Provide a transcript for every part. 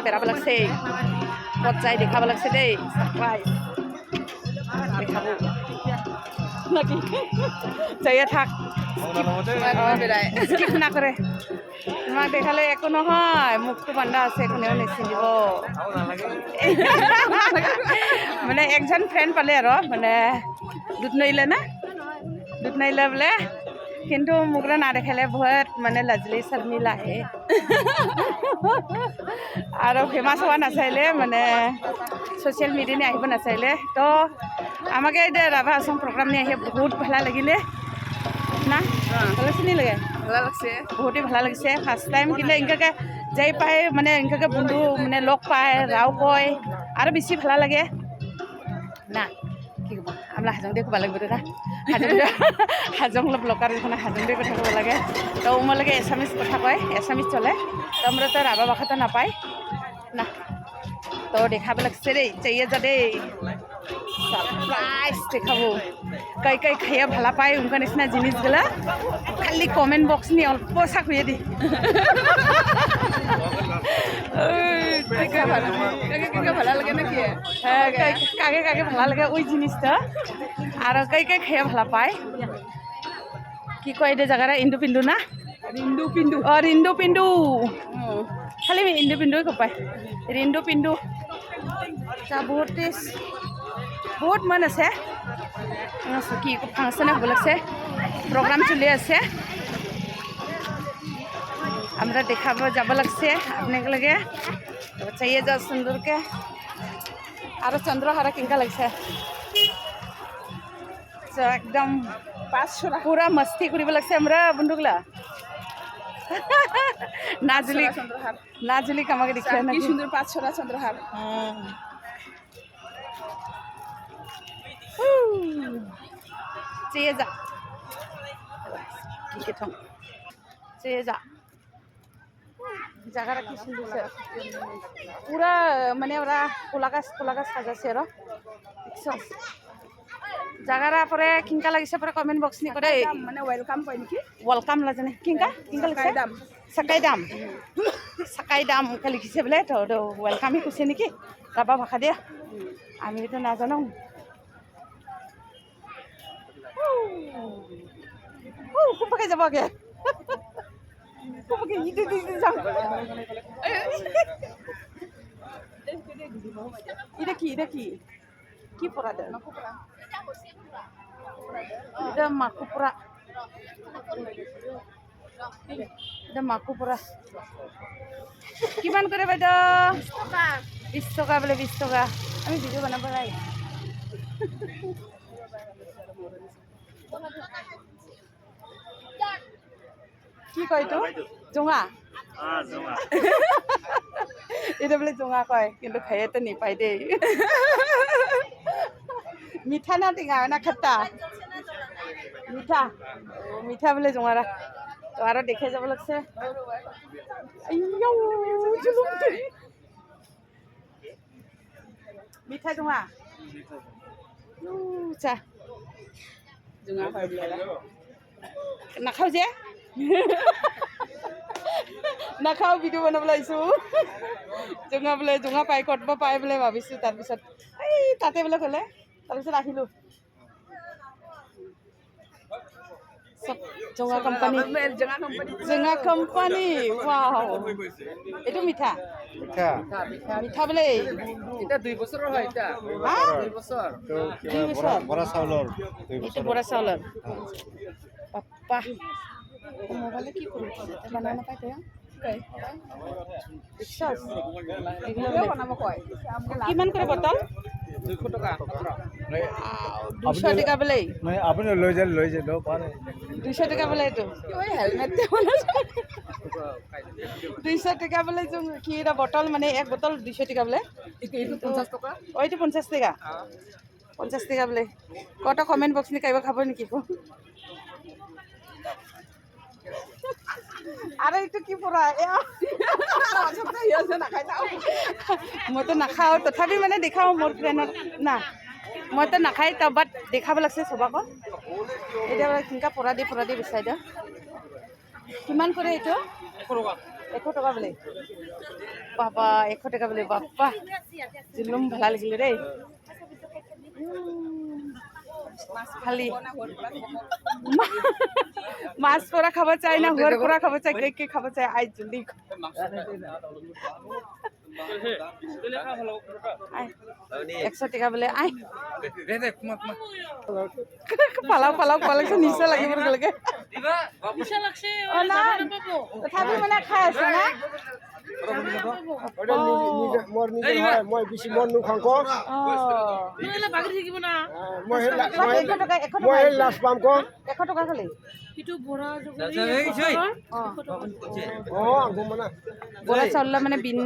বেৰাব লাগছে ক'ত যাই দেখাব লাগছে দেই ছাৰপ্ৰাইজ দেখাব নাকি যাইয়ে থাক স্কিপ নকৰে তোমাক দেখালে একো নহয় মুখটো বান্ধা আছে কোনেও নিচিনিব মানে একজন ফ্ৰেণ্ড পালে আৰু মানে দুধ নাইলে বোলে কিন্তু মোক না দেখালে বহুত মানে লাজলি শৰ্মিলা আহে আৰু ফেমাছ হোৱা নাচাইলে মানে ছ'চিয়েল মিডিয়া আহিব নাচাইলে তো আমাকে এতিয়া ৰাভা আসাম প্ৰগ্ৰাম নি আহি বহুত ভাল লাগিলে না ভাল চিনি লাগে ভাল লাগছে বহুতেই ভাল লাগিছে ফাৰ্ষ্ট টাইম কিন্তু এনেকুৱাকৈ যাই পাই মানে এনেকুৱাকৈ বন্ধু মানে লগ পায় ৰাও কয় আৰু বেছি ভাল লাগে না কি ক'ব আমাৰ হাজং দিয়ে ক'ব লাগিব দাদা হাজং ব্লকাৰ এখন হাজং দিয়ে কথা ক'ব লাগে তো মোলৈকে এছামিছ কথা কয় এছামিছ চলে তো আমরা তো রাভা ভাষাটা নাপায় না তো দেখাব লাগছে দেই চাইয়ে যা দেই সারপ্রাইজ দেখাবো কাই কাই খাইয়া ভালা পায় উনকা নিচিনা জিনিসগুলা খালি কমেন্ট বক্স নি অল্প চাকুয়ে দি ভালো লাগে নাকি হ্যাঁ কাকে কাকে ভালো লাগে ওই জিনিসটা আর কাই কাই খাইয়া ভালা পায় কি কয় দে জায়গাটা ইন্দু পিন্দু না রিন্দু পিন্দু খালি ইন্দু পিন্দুই কপায় রিন্দু পিন্দু তা বহুত মন আছে কি ফাংশন হ'ব লাগছে প্রোগ্রাম চলি আছে আমরা দেখাব যাব লাগছে আপনাকে চাইয়ে যাও সুন্দরকে আর চন্দ্রহারা কেঙ্কা লাগছে একদম পুরা মস্তি কৰিব লাগছে আমরা বন্ধুগুলা নাজুলিক আমাকে দেখছে কি সুন্দর 5-6টা চন্দ্রহার চেয়ে যা কি কেথম চেয়ে যা জায়গাটা কি সুন্দর পুরা মানে ওরা কোলাগাছ সাজাছে আর জায়গাটা পরে কিংকা লাগিছে পরে কমেন্ট বক্স নি করে মানে ওয়েলকাম কয় নাকি ওয়েলকাম লাজনে কিংকা লাগিছে সাকাই দাম লিখিছে বোলে তো ওয়েলকামই কৈছে নেকি ৰাভা ভাষা দিয়া আমি তো নাজানো খুবকে যাব আগে খুবকে ইটো যাম এটা কি পরা দে এটা মাকুপুরা কিমান করে বাইদেউ 20 টকা বোলে 20 টকা আমি ভিডিও বনাব যাই কি কয় তো জোঙা এটা বোলে জোঙা কয় কিন্তু খাইয়ে তো নিপাই দেই মিঠা না টেঙা না খাট্টা মিঠা বোলে জোঙারা তো আরো দেখে যাব লাগছে মিঠা জোঙা চা জোঙা হয় নাখাও যে নাখাও ভিডিও বনাবলৈ আহিছোঁ জোঙা বোলে জোঙা পাই ক'তবা পাই বোলে ভাবিছোঁ তাৰপিছত এই তাতে বোলে ক'লে তাৰপিছত আহিলোঁ জোঙা কোম্পানী ওয়াও এইটো মিঠা বোলে এটা 2 বছৰৰ হয় এটা 2 বছৰ বৰা চাউলৰ পাপা মোবাইলে কি কৰোঁ বনাব নাপায় তই কিমান কৰে বটল 200 টকা 200 টকা বোলে আপুনি লৈ যায় লওক 200 টকা বোলে এইটো হেলমেট 200 টকা বোলে কি এটা বটল মানে এক বটল 200 টকা বোলে এইটো 50 টকা এইটো 50 টকা 50 টকা বোলে কত কমেন্ট বক্স নি কাইবা খাব নেকি কো আরে এইটো কি পড়া মইতো নাখাওঁ তথাপি মানে দেখাওঁ মোৰ ফ্ৰেণ্ডত না মইতো নাখাই তো বাট দেখাব লাগছে চবাক এতিয়া বোলে কেনেকুৱা পৰা দি বিচাই দিয় কিমান কৰে এইটো 100 টকা বোলে বাবা 100 টকা বোলে বাপ্পা জুলুম ভাল লাগিলে দেই খালি মাছ পৰা খাব চাই না হুৱাৰ পৰা খাব চাই কি খাব চাই আই জলদি 100 টকা বোলে আই পালাও নিচা লাগিব লাগে তথাপি মানে খাই আছে না মই বেছি মন নুখাওঁ ক মই লাষ্ট পাম ক 100 টকা খালি বৰা চাউল মানে বিন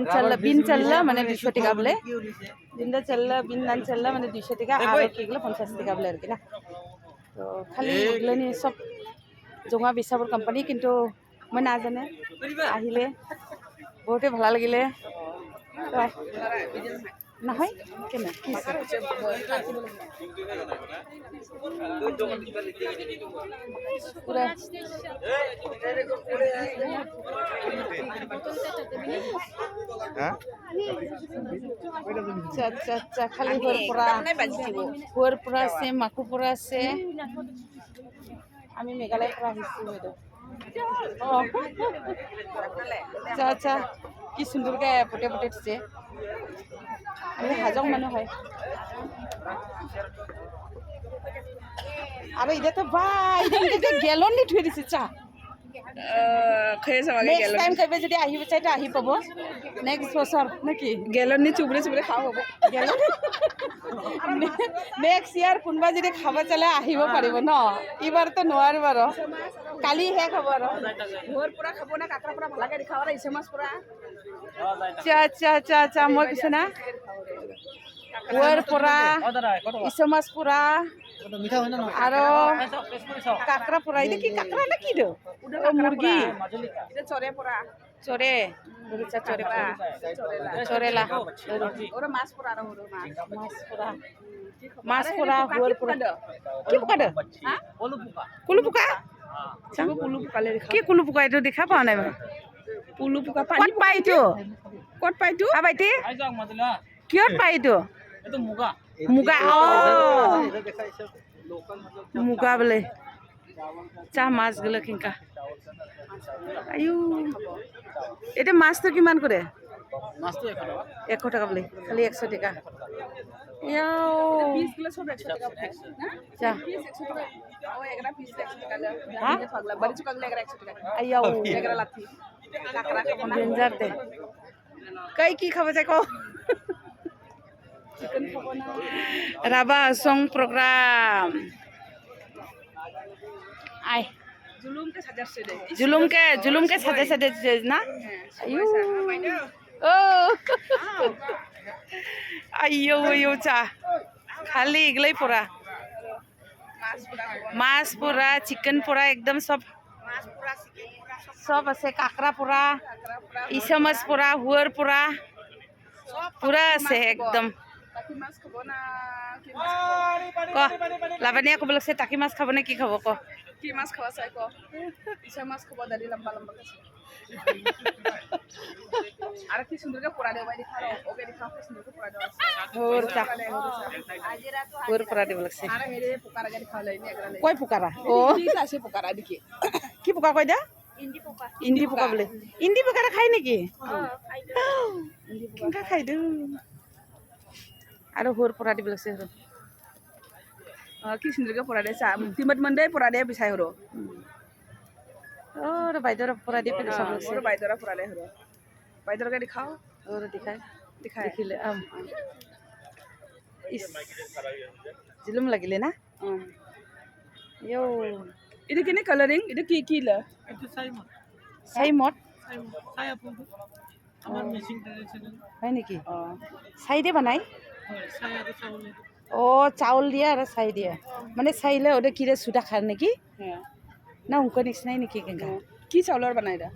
চাউল মানে 200 টাকা বোলে বিন ধান চাউল মানে 200 টাকা আর কি গেলে 50 টাকা বোলে আর কি না তো খালি এগুলো সব জঙা বিচাবৰ কোম্পানী কিন্তু মই নাজানে আহিলে বহুতে ভাল লাগিলে নহয় কেনে কি পুরা আচ্ছা খালি হুৱাৰ পৰা আছে মাকু পৰা আছে আমি মেঘালয়ৰ পৰা আহিছোঁ বাইদেউ আচ্ছা কি সুন্দৰকৈ পটে দিছে আমি হাজং মানুহ হয় আৰু এতিয়াতো বা এতিয়া গেলন দি থৈ দিছে চাহ নেক্সট টাইম কবে যদি আহিব চাই তো আহি পাব নেক্সট বছৰ নেকি গেলন নি চুবুৰে খাব হ'ব গেলন নেক্সট ইয়াৰ কোনোবা যদি খাব চালে আহিব পাৰিব ন এইবাৰতো নোৱাৰিব আৰু কালিহে খাব আৰু ঘৰ পৰা খাব না কাকৰা পৰা ভালকে দেখাব আৰু ইছে মাছ পৰা আচ্ছা মই কৈছো না ঘৰ পৰা ইছে মাছ পৰা আৰু কাকৰা পৰা এটা কি কাকৰা না কি মুৰ্গী চৰেলা মাছ পৰা হুৱাৰ পৰা কি পোকা কুলু পোকা কি কুলু পোকা এইটো দেখা পোৱা নাই মই কুলু পোকা ক'ত পাই এইটো ভাইটি কিহত পাই এইটো মুগা মুগা বোলে চাহ মাছ গ'লে কিনকা আয়ো এতিয়া মাছটো কিমান কৰে 100 টাকা বোলে খালি 100 টাকা কই কি খাব চাই ক রাবা সং প্রোগ্রাম আই জুলুমকে সাজে না আইয়ো চা খালি এগুলাই পড়া মাছ পোড়া চিকেন পোড়া একদম সব আছে কাঁকড়া পোড়া ইসা মাছ পোড়া হুয়ার পোড়া পুরা আছে একদম ক লাভানিয়া ক'ব লাগছে টাকি মাছ খাব নে কি খাব ক কি মাছ খাবা চাই ক ইসা মাছ খাব দাদি লম্বা কাছে আর কি সুন্দরকে পোড়া দেব বাইরে খাও ওকে দেখাও কি সুন্দরকে পোড়া দেব হোর চা হোর পোড়া দেব লাগছে আর হেরে পোকারা গাড়ি খাও লাইনি একরা কই পোকারা ও ঠিক আছে পোকারা দিকে কি পোকা কই দা ইন্দি পোকা বলে ইন্দি পোকারা খাই নাকি কেনেকা খাই দে আৰু হোৰ পোড়া দিব লাগছে কি সুন্দৰকে পোড়া দে চা তিমত মন্দে পোড়া দে বিচাই হৰো और বাইদৰ পোড়া দি পেলে সব লাগছে বাইদৰ পোড়া দে হৰো বাইদৰকে দেখাও और दिखाई দেখিলে ইস জিলুম লাগিলে না ইয়ো এটা কেনে কালারিং এটা কি লা এটা সাইমত আমার মেশিন ট্রেডিশনাল হয় নেকি ছাই দিয়ে বানাই ও চাউল দিয়া আর ছাই দিয়া মানে ছাইলে ওটা কিরে সুটা খার নাকি না উনকো নিচিনাই নেকি কেঙ্কা কি চাউলৰ বানাই দা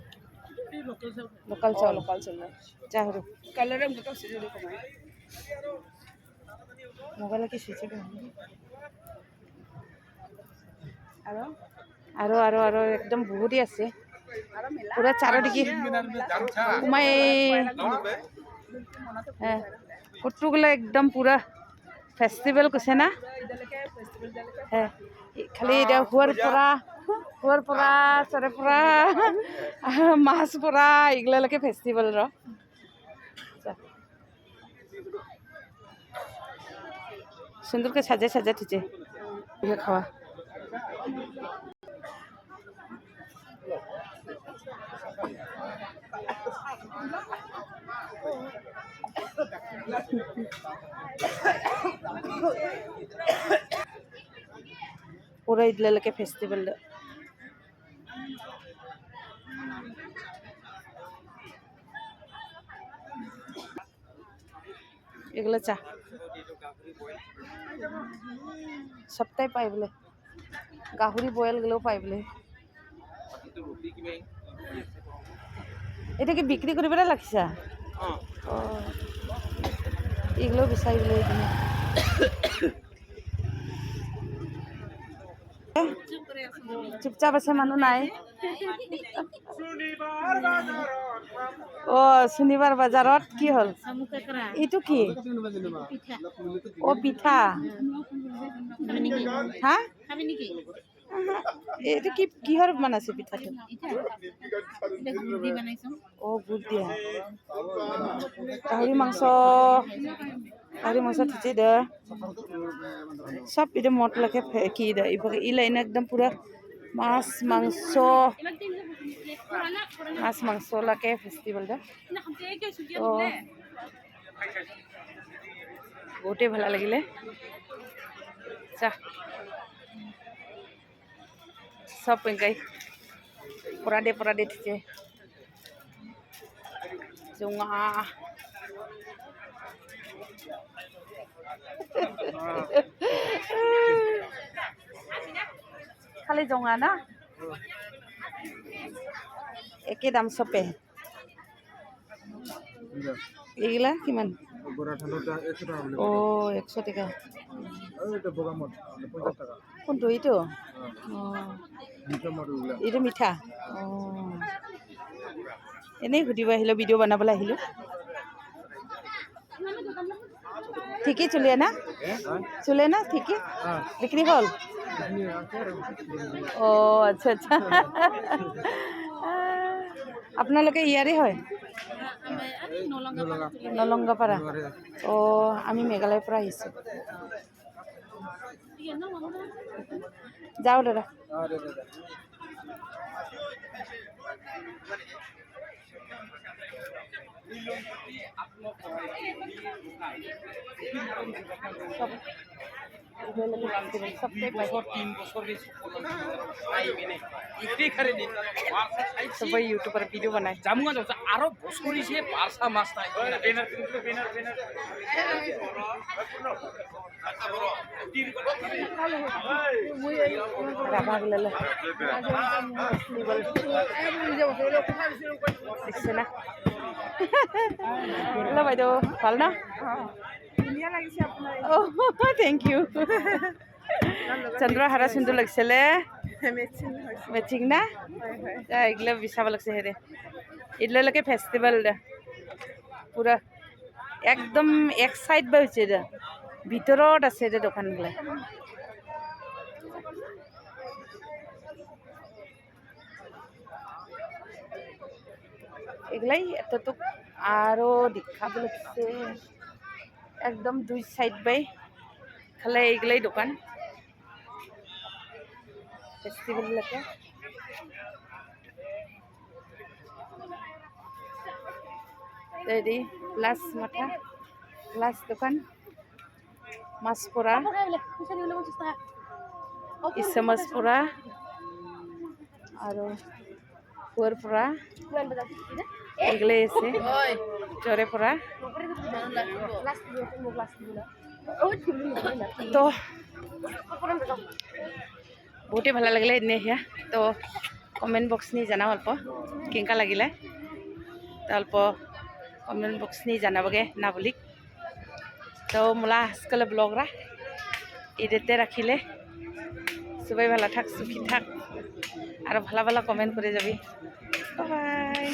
লোকাল চাউল যা হৰো কালাৰে মুটো সিজে কমাই মোবাইলে কি সুইচ আৰু একদম বহুতেই আছে পুৰা চাৰিদিকে সোমাই কতগুলো একদম পুৰা ফেষ্টিভেল কৈছে না খালি এতিয়া হোৱাৰ পৰা চৰে পৰা মাছ পৰা এইগিলালৈকে ফেষ্টিভেল সুন্দরকে সাজে থিছে খাওয়া পুরা ইদলালকে ফেস্টিভ্যাল এগুলো চা সপ্তাহে পাই বলে গাহরি বয়েল গুলো পাই বলে এটা কি বিক্রি করে বেড়া লাগছে এগুলো বিচাই বলে চুপচাপ আছে মানুহ নাই শনিবাৰ বজাৰত কি হ'ল এইটো কি পিঠা হা এইটো কি কিহৰ বনাইছে পিঠাটো গুড় দিয়া গাহৰি মাংস থিচি দে সব এটা মটলাকে কি দে ই লাইন একদম পুরা মাছ মাংস লাগে ফেস্টিভেল দে বহুতেই ভালো লাগিলে চা সব পেঙ্কাই পরাদে থিছে জোঙা খালি জঙা না একে দাম চপে এইগুলা কিমান 100 টাকা কোনটো এইটো এইটো মিঠা এনেই সুধিব আহিলো ভিডিঅ' বনাবলৈ আহিলো ঠিকই চলে না ঠিকই বিক্রি হল আচ্ছা আপোনালোকে ইয়াৰে হয় নলংগাপাৰা আমি মেঘালয়ৰ পৰা আহিছোঁ যাওঁ দাদা সবাই ইউটিউবার ভিডিও বানায় জামুয়া যাচ্ছে আরো বছর পারসা মাছ নাই দেখছে না হ্যালো বাইদেউ ভাল না থেংক ইউ চন্দ্ৰহাৰা সুন্দৰ লাগিছিলে মেচিং না এইগিলা বিচাব লাগছে হেৰে এইগিলালৈকে ফেষ্টিভেল দে পুৰা একদম এক সাইড বা হৈছে দে ভিতৰত আছে দে দোকানগুলা এগুলাই এতটুক আরো দেখাব লাগছে একদম দুই সাইড বাই খালে এইগুলাই দোকান ফেস্টিভেল লাগে গ্লাস মাথা গ্লাস দোকান মাছ পোড়া ইচ্ছা মাছ পোড়া আৰু কুয়ার পোড়া এগুলাই আছে চরে পোড়া তো বহুতেই ভাল লাগিলে এদিনে সেয়া তো কমেণ্ট বক্সনি জনাও অল্প কেনেকুৱা লাগিলে তো অল্প কমেণ্ট বক্সনি জনাবগে না বুলি তো মোলা আজকালে ব্লগরা ঈদেতে রাখিলে সবাই ভালো থাক সুখী থাক আর ভালো ভালো কমেন্ট করে যাবি বাই।